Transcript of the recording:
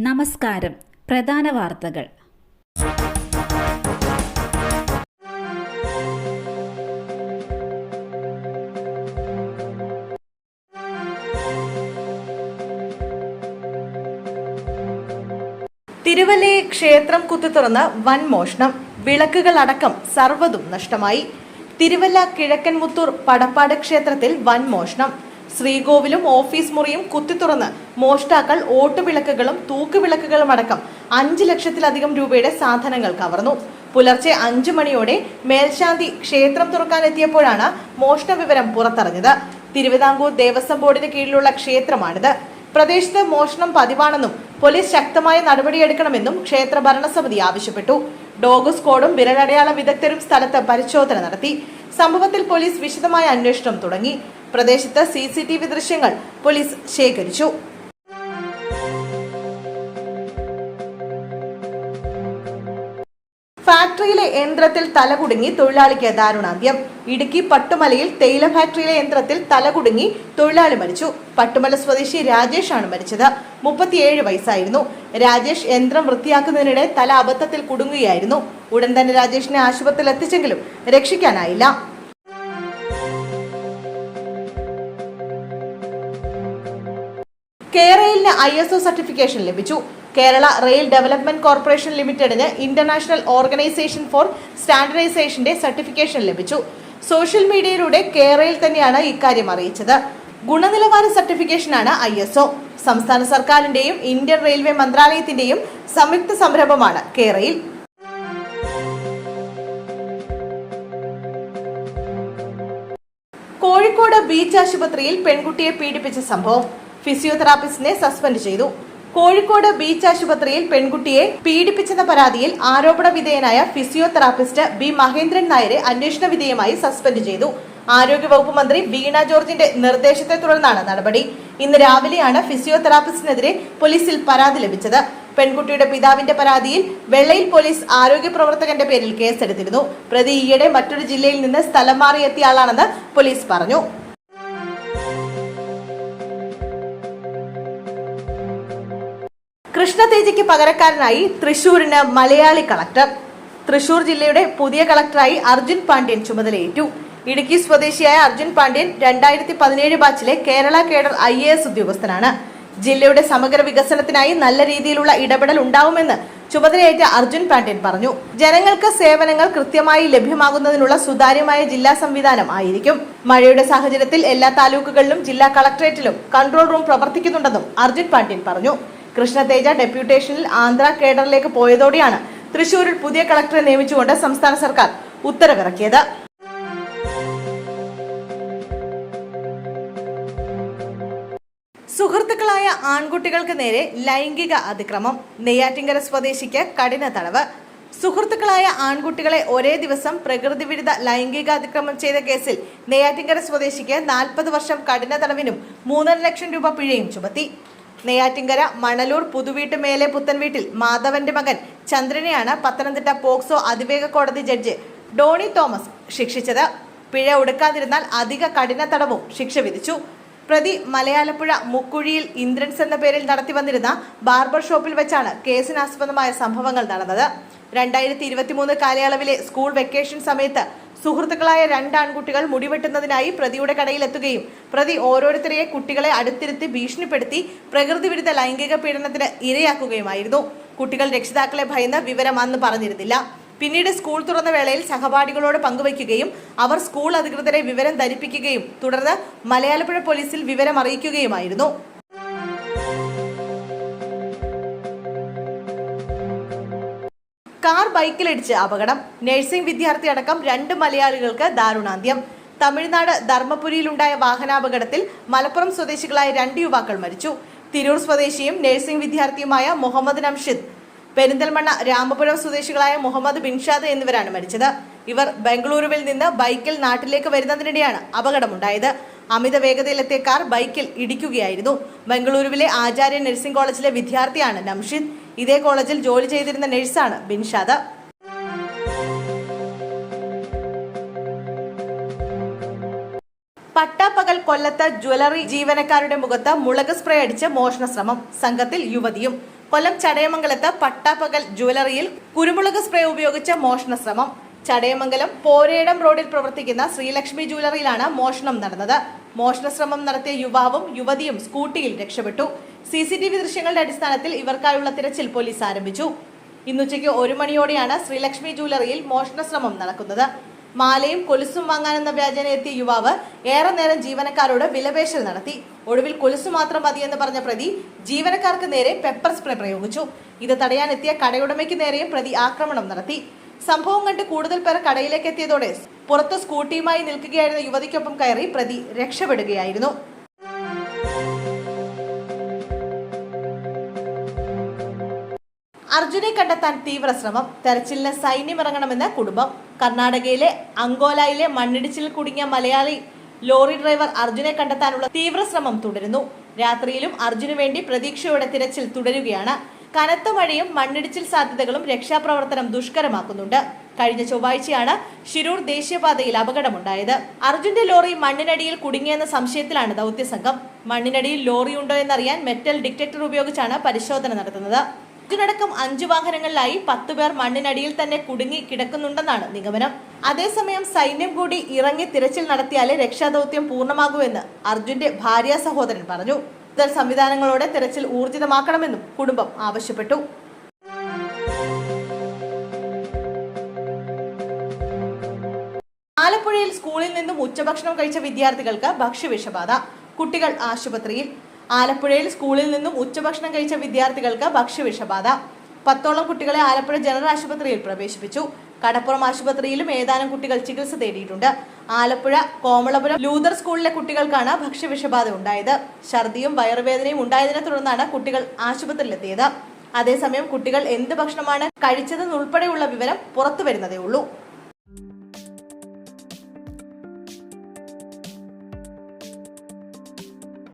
നമസ്കാരം. പ്രധാന വാർത്തകൾ. തിരുവല്ലയെ ക്ഷേത്രം കുത്തിത്തുറന്ന് വൻ മോഷണം. വിളക്കുകൾ അടക്കം സർവ്വതും നഷ്ടമായി. തിരുവല്ല കിഴക്കൻ മുത്തൂർ പടപ്പാട് ക്ഷേത്രത്തിൽ വൻ മോഷണം. ശ്രീകോവിലും ഓഫീസ് മുറിയും കുത്തിത്തുറന്ന് മോഷ്ടാക്കൾ ഓട്ടുവിളക്കുകളും തൂക്കുവിളക്കുകളും അടക്കം 5 ലക്ഷത്തിലധികം രൂപയുടെ സാധനങ്ങൾ കവർന്നു. പുലർച്ചെ 5 മണിയോടെ മേൽശാന്തി ക്ഷേത്രം തുറക്കാനെത്തിയപ്പോഴാണ് മോഷണ വിവരം പുറത്തറിഞ്ഞത്. തിരുവിതാംകൂർ ദേവസ്വം ബോർഡിന് കീഴിലുള്ള ക്ഷേത്രമാണിത്. പ്രദേശത്ത് മോഷണം പതിവാണെന്നും പോലീസ് ശക്തമായ നടപടിയെടുക്കണമെന്നും ക്ഷേത്ര ഭരണസമിതി ആവശ്യപ്പെട്ടു. ഡോഗ് സ്ക്വാഡും വിരലടയാള വിദഗ്ധരും സ്ഥലത്ത് പരിശോധന നടത്തി. സംഭവത്തിൽ പോലീസ് വിശദമായ അന്വേഷണം തുടങ്ങി. പ്രദേശത്ത് CCTV ദൃശ്യങ്ങൾ പോലീസ് ശേഖരിച്ചു. ഫാക്ടറിയിലെ യന്ത്രത്തിൽ തലകുടുങ്ങി തൊഴിലാളിക്ക് ദാരുണാന്ത്യം. ഇടുക്കി പട്ടുമലയിൽ തേയില ഫാക്ടറിയിലെ യന്ത്രത്തിൽ തലകുടുങ്ങി തൊഴിലാളി മരിച്ചു. പട്ടുമല സ്വദേശി രാജേഷ് ആണ് മരിച്ചത്. 37 വയസ്സായിരുന്നു. രാജേഷ് യന്ത്രം വൃത്തിയാക്കുന്നതിനിടെ തല അബദ്ധത്തിൽ കുടുങ്ങുകയായിരുന്നു. ഉടൻ തന്നെ രാജേഷിനെ ആശുപത്രിയിൽ എത്തിച്ചെങ്കിലും രക്ഷിക്കാനായില്ല. കേരളയിലിന് ISO സർട്ടിഫിക്കേഷൻ ലഭിച്ചു. കേരള റെയിൽ ഡെവലപ്മെന്റ് കോർപ്പറേഷൻ ലിമിറ്റഡിന് ഇന്റർനാഷണൽ ഓർഗനൈസേഷൻ ഫോർ സ്റ്റാൻഡർഡൈസേഷന്റെ സർട്ടിഫിക്കേഷൻ ലഭിച്ചു. സോഷ്യൽ മീഡിയയിലൂടെ കേരളയിൽ തന്നെയാണ് ഇക്കാര്യം അറിയിച്ചത്. ഗുണനിലവാര സർട്ടിഫിക്കേഷനാണ് ISO. സംസ്ഥാന സർക്കാരിന്റെയും ഇന്ത്യൻ റെയിൽവേ മന്ത്രാലയത്തിന്റെയും സംയുക്ത സംരംഭമാണ് കേരളയിൽ. കോഴിക്കോട് ബീച്ച് ആശുപത്രിയിൽ പെൺകുട്ടിയെ പീഡിപ്പിച്ച സംഭവം. ഫിസിയോതെറാപ്പിസ്റ്റിനെ സസ്പെൻഡ് ചെയ്തു. കോഴിക്കോട് ബീച്ച് ആശുപത്രിയിൽ പെൺകുട്ടിയെ പീഡിപ്പിച്ചെന്ന പരാതിയിൽ ആരോപണ വിധേയനായ ഫിസിയോതെറാപ്പിസ്റ്റ് B. മഹേന്ദ്രൻ നായരെ അന്വേഷണ വിധേയമായി സസ്പെൻഡ് ചെയ്തു. ആരോഗ്യവകുപ്പ് മന്ത്രി വീണ ജോർജിന്റെ നിർദ്ദേശത്തെ തുടർന്നാണ് നടപടി. ഇന്ന് രാവിലെയാണ് ഫിസിയോതെറാപ്പിസ്റ്റിനെതിരെ പോലീസിൽ പരാതി ലഭിച്ചത്. പെൺകുട്ടിയുടെ പിതാവിന്റെ പരാതിയിൽ വെള്ളയിൽ പോലീസ് ആരോഗ്യ പ്രവർത്തകന്റെ പേരിൽ കേസെടുത്തിരുന്നു. പ്രതി ഈയിടെ മറ്റൊരു ജില്ലയിൽ നിന്ന് സ്ഥലം മാറിയെത്തിയ ആളാണെന്ന് പോലീസ് പറഞ്ഞു. കൃഷ്ണതേജയ്ക്ക് പകരക്കാരനായി തൃശൂരിന് മലയാളി കളക്ടർ. തൃശൂർ ജില്ലയുടെ പുതിയ കളക്ടറായി അർജുൻ പാണ്ഡ്യൻ ചുമതലയേറ്റു. ഇടുക്കി സ്വദേശിയായ അർജുൻ പാണ്ഡ്യൻ 2017 ബാച്ചിലെ കേരള കേഡർ IAS ഉദ്യോഗസ്ഥനാണ്. ജില്ലയുടെ സമഗ്ര വികസനത്തിനായി നല്ല രീതിയിലുള്ള ഇടപെടൽ ഉണ്ടാവുമെന്ന് ചുമതലയേറ്റ അർജുൻ പാണ്ഡ്യൻ പറഞ്ഞു. ജനങ്ങൾക്ക് സേവനങ്ങൾ കൃത്യമായി ലഭ്യമാകുന്നതിനുള്ള സുതാര്യമായ ജില്ലാ സംവിധാനം ആയിരിക്കും. മഴയുടെ സാഹചര്യത്തിൽ എല്ലാ താലൂക്കുകളിലും ജില്ലാ കളക്ടറേറ്റിലും കൺട്രോൾ റൂം പ്രവർത്തിക്കുന്നുണ്ടെന്നും അർജുൻ പാണ്ഡ്യൻ പറഞ്ഞു. കൃഷ്ണതേജ ഡെപ്യൂട്ടേഷനിൽ ആന്ധ്ര കേഡറിലേക്ക് പോയതോടെയാണ് തൃശൂരിൽ പുതിയ കളക്ടറെ നിയമിച്ചുകൊണ്ട് സംസ്ഥാന സർക്കാർ ഉത്തരവിറക്കിയത്. സുഹൃത്തുക്കളായ ആൺകുട്ടികൾക്ക് നേരെ ലൈംഗിക അതിക്രമം. നെയ്യാറ്റിങ്കര സ്വദേശിക്ക് കഠിന തടവ്. സുഹൃത്തുക്കളായ ആൺകുട്ടികളെ ഒരേ ദിവസം പ്രകൃതി വിരുദ്ധ ലൈംഗിക അതിക്രമം ചെയ്ത കേസിൽ നെയ്യാറ്റിങ്കര സ്വദേശിക്ക് 40 വർഷം കഠിന തടവിനും 3.5 ലക്ഷം രൂപ പിഴയും ചുമത്തി. നെയ്യാറ്റിങ്കര മണലൂർ പുതുവീട്ട് മേലെ പുത്തൻവീട്ടിൽ മാധവന്റെ മകൻ ചന്ദ്രനെയാണ് പത്തനംതിട്ട പോക്സോ അതിവേഗ കോടതി ജഡ്ജ് ഡോണി തോമസ് ശിക്ഷിച്ചത്. പിഴ ഒടുക്കാതിരുന്നാൽ അധിക കഠിന തടവും ശിക്ഷ വിധിച്ചു. പ്രതി മലയാലപ്പുഴ മുക്കുഴിയിൽ ഇന്ദ്രൻസ് എന്ന പേരിൽ നടത്തിവന്നിരുന്ന ബാർബർ ഷോപ്പിൽ വെച്ചാണ് കേസിനാസ്പദമായ സംഭവങ്ങൾ നടന്നത്. 2023 കാലയളവിലെ സ്കൂൾ വെക്കേഷൻ സമയത്ത് സുഹൃത്തുക്കളായ 2 ആൺകുട്ടികൾ മുടിവെട്ടുന്നതിനായി പ്രതിയുടെ കടയിലെത്തുകയും പ്രതി ഓരോരുത്തരെയെ കുട്ടികളെ അടുത്തിരുത്തി ഭീഷണിപ്പെടുത്തി പ്രകൃതി വിരുദ്ധ ലൈംഗിക പീഡനത്തിന് ഇരയാക്കുകയുമായിരുന്നു. കുട്ടികൾ രക്ഷിതാക്കളെ ഭയന്ന് വിവരം അന്ന് പറഞ്ഞിരുന്നില്ല. പിന്നീട് സ്കൂൾ തുറന്ന വേളയിൽ സഹപാഠികളോട് പങ്കുവയ്ക്കുകയും അവർ സ്കൂൾ അധികൃതരെ വിവരം ധരിപ്പിക്കുകയും തുടർന്ന് മലയാലപ്പുഴ പോലീസിൽ വിവരം അറിയിക്കുകയുമായിരുന്നു. കാർ ബൈക്കിലിടിച്ച് അപകടം. നഴ്സിംഗ് വിദ്യാർത്ഥി അടക്കം 2 മലയാളികൾക്ക് ദാരുണാന്ത്യം. തമിഴ്നാട് ധർമ്മപുരിയിലുണ്ടായ വാഹനാപകടത്തിൽ മലപ്പുറം സ്വദേശികളായ 2 യുവാക്കൾ മരിച്ചു. തിരൂർ സ്വദേശിയും നഴ്സിംഗ് വിദ്യാർത്ഥിയുമായ മുഹമ്മദ് നംഷിദ്, പെരിന്തൽമണ്ണ രാമപുരം സ്വദേശികളായ മുഹമ്മദ് ബിൻഷാദ് എന്നിവരാണ് മരിച്ചത്. ഇവർ ബംഗളൂരുവിൽ നിന്ന് ബൈക്കിൽ നാട്ടിലേക്ക് വരുന്നതിനിടെയാണ് അപകടമുണ്ടായത്. അമിത വേഗതയിലെത്തിയ കാർ ബൈക്കിൽ ഇടിക്കുകയായിരുന്നു. ബംഗളൂരുവിലെ ആചാര്യ നഴ്സിംഗ് കോളേജിലെ വിദ്യാർത്ഥിയാണ് നംഷിദ്. ഇതേ കോളേജിൽ ജോലി ചെയ്തിരുന്ന നഴ്സാണ് ബിൻഷാദ്. പട്ടാപ്പകൽ കൊല്ലത്ത് ജ്വല്ലറി ജീവനക്കാരുടെ മുഖത്ത് മുളക് സ്പ്രേ അടിച്ച് മോഷണ ശ്രമം. സംഘത്തിൽ യുവതിയും. കൊല്ലം ചടയമംഗലത്ത് പട്ടാപ്പകൽ ജ്വല്ലറിയിൽ കുരുമുളക് സ്പ്രേ ഉപയോഗിച്ച മോഷണ ശ്രമം. ചടയമംഗലം പോരേടം റോഡിൽ പ്രവർത്തിക്കുന്ന ശ്രീലക്ഷ്മി ജ്വല്ലറിയിലാണ് മോഷണം നടന്നത്. മോഷണ ശ്രമം നടത്തിയ യുവാവും യുവതിയും സ്കൂട്ടിയിൽ രക്ഷപ്പെട്ടു. CCTV ദൃശ്യങ്ങളുടെ അടിസ്ഥാനത്തിൽ ഇവർക്കായുള്ള തിരച്ചിൽ പോലീസ് ആരംഭിച്ചു. ഇന്നുച്ചയ്ക്ക് 1 മണിയോടെയാണ് ശ്രീലക്ഷ്മി ജ്വല്ലറിയിൽ മോഷണ ശ്രമം നടക്കുന്നത്. മാലയും കൊലുസും വാങ്ങാനെന്ന വ്യാജേന എത്തിയ യുവാവ് ഏറെ നേരം ജീവനക്കാരോട് വിലപേശൽ നടത്തി. ഒടുവിൽ കൊലുസു മാത്രം മതിയെന്ന് പറഞ്ഞ പ്രതി ജീവനക്കാർക്ക് നേരെ പെപ്പർ സ്പ്രേ പ്രയോഗിച്ചു. ഇത് തടയാനെത്തിയ കടയുടമയ്ക്ക് നേരെയും പ്രതി ആക്രമണം നടത്തി. സംഭവം കണ്ട് കൂടുതൽ പേർ കടയിലേക്ക് എത്തിയതോടെ പുറത്ത് സ്കൂട്ടിയുമായി നിൽക്കുകയായിരുന്ന യുവതിക്കൊപ്പം കയറി പ്രതി രക്ഷപ്പെടുകയായിരുന്നു. അർജുനെ കണ്ടെത്താൻ തീവ്ര ശ്രമം. തെരച്ചിലിന് സൈന്യമിറങ്ങണമെന്ന് കുടുംബം. കർണാടകയിലെ അങ്കോലയിലെ മണ്ണിടിച്ചിലിൽ കുടുങ്ങിയ മലയാളി ലോറി ഡ്രൈവർ അർജുനെ കണ്ടെത്താനുള്ള തീവ്ര ശ്രമം തുടരുന്നു. രാത്രിയിലും അർജുനു വേണ്ടി പ്രതീക്ഷയോടെ തിരച്ചിൽ തുടരുകയാണ്. കനത്ത മഴയും മണ്ണിടിച്ചിൽ സാധ്യതകളും രക്ഷാപ്രവർത്തനം ദുഷ്കരമാക്കുന്നുണ്ട്. കഴിഞ്ഞ ചൊവ്വാഴ്ചയാണ് ശിരൂർ ദേശീയപാതയിൽ അപകടമുണ്ടായത്. അർജുന്റെ ലോറി മണ്ണിനടിയിൽ കുടുങ്ങിയെന്ന സംശയത്തിലാണ് ദൗത്യസംഘം. മണ്ണിനടിയിൽ ലോറിയുണ്ടോ എന്നറിയാൻ മെറ്റൽ ഡിറ്റക്ടർ ഉപയോഗിച്ചാണ് പരിശോധന നടത്തുന്നത്. ഇതിനടക്കം 5 വാഹനങ്ങളിലായി 10 പേർ മണ്ണിനടിയിൽ തന്നെ കുടുങ്ങി കിടക്കുന്നുണ്ടെന്നാണ് നിഗമനം. അതേസമയം സൈന്യം കൂടി ഇറങ്ങി തിരച്ചിൽ നടത്തിയാലേ രക്ഷാദൌത്യം പൂർണ്ണമാകൂവെന്ന് അർജുന്റെ ഭാര്യ സഹോദരൻ പറഞ്ഞു. കൂടുതൽ സംവിധാനങ്ങളോടെ തിരച്ചിൽ ഊർജിതമാക്കണമെന്നും കുടുംബം ആവശ്യപ്പെട്ടു. ആലപ്പുഴയിൽ സ്കൂളിൽ നിന്നും ഉച്ചഭക്ഷണം കഴിച്ച വിദ്യാർത്ഥികൾക്ക് ഭക്ഷ്യവിഷബാധ. കുട്ടികൾ ആശുപത്രിയിൽ. ആലപ്പുഴയിൽ സ്കൂളിൽ നിന്നും ഉച്ചഭക്ഷണം കഴിച്ച വിദ്യാർത്ഥികൾക്ക് ഭക്ഷ്യവിഷബാധ. 10ഓളം കുട്ടികളെ ആലപ്പുഴ ജനറൽ ആശുപത്രിയിൽ പ്രവേശിപ്പിച്ചു. കടപ്പുറം ആശുപത്രിയിലും ഏതാനും കുട്ടികൾ ചികിത്സ തേടിയിട്ടുണ്ട്. ആലപ്പുഴ കോമളപുരം ലൂതർ സ്കൂളിലെ കുട്ടികൾക്കാണ് ഭക്ഷ്യവിഷബാധ ഉണ്ടായത്. ഛർദിയും വയറുവേദനയും ഉണ്ടായതിനെ തുടർന്നാണ് കുട്ടികൾ ആശുപത്രിയിലെത്തിയത്. അതേസമയം കുട്ടികൾ എന്ത് ഭക്ഷണമാണ് കഴിച്ചതെന്നുൾപ്പെടെയുള്ള വിവരം പുറത്തുവരുന്നതേ ഉള്ളൂ.